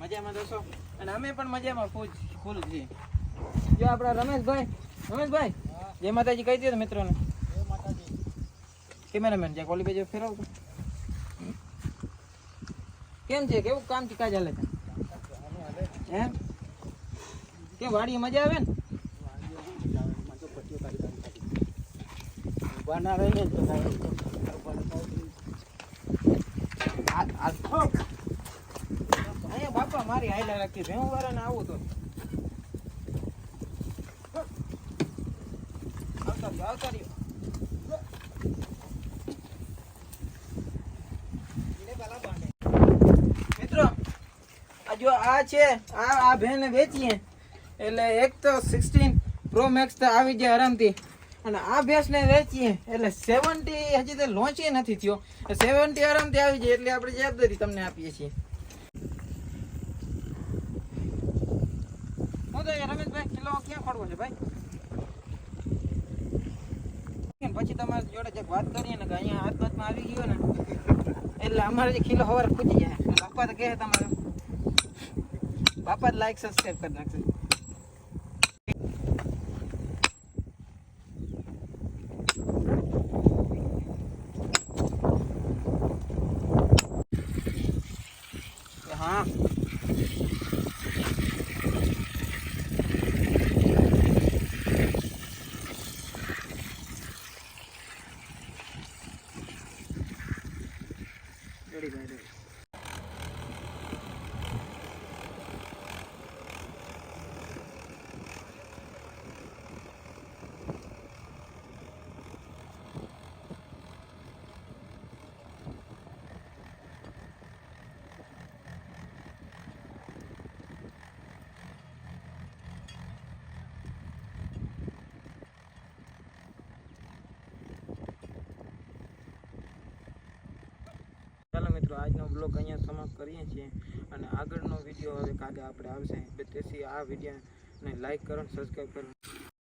મજામાં દોસ્તો અને અમે પણ મજામાં ફૂલ છીએ. જો આપણા રમેશભાઈ જય માતાજી કહી દે મિત્રોને. જય માતાજી. કેમેરામેન જે કોલી બાજુ ફેરવતો કેમ છે, કેવું કામ ટીકા ચાલે છે એમ? કેમ વાડી મજા આવે ને? અહીંયા બાપા મારી હાઈલા રાખી છે, હું વાળા ને આવું તો આવતા રહ્યો. મિત્રો જો આ છે આ ભેને વેચીએ એટલે એક તો 16 Pro Max તો આવી જાય આરામથી, અને આ ભેંસને વેચીએ એટલે 70 હજી તો લોન્ચ નથી થયો, 70 આરામથી આવી જાય. એટલે આપણે જવાબદારી તમને આપીએ છીએ. હું તો રમેશભાઈ કિલો ક્યાં ખોડવો છે ભાઈ? પછી તમારી જોડે જે વાત કરીએ ને કે અહીંયા હાથમાં આવી ગયો ને એટલે અમારે જે કિલો સવારે ખૂટી જાય. બાપા તો કહે તમારે બાપા લાઈક સબસ્ક્રાઈબ કરી નાખશે. હા રેડી ભાઈ રેડી. ચાલો મિત્રો, આજનો બ્લોગ અહીંયા સમાપ્ત કરીએ છીએ અને આગળનો વિડીયો હવે કાલે આપણે આવશે. તેથી આ વિડીયોને લાઈક કરો, સબસ્ક્રાઈબ કરો.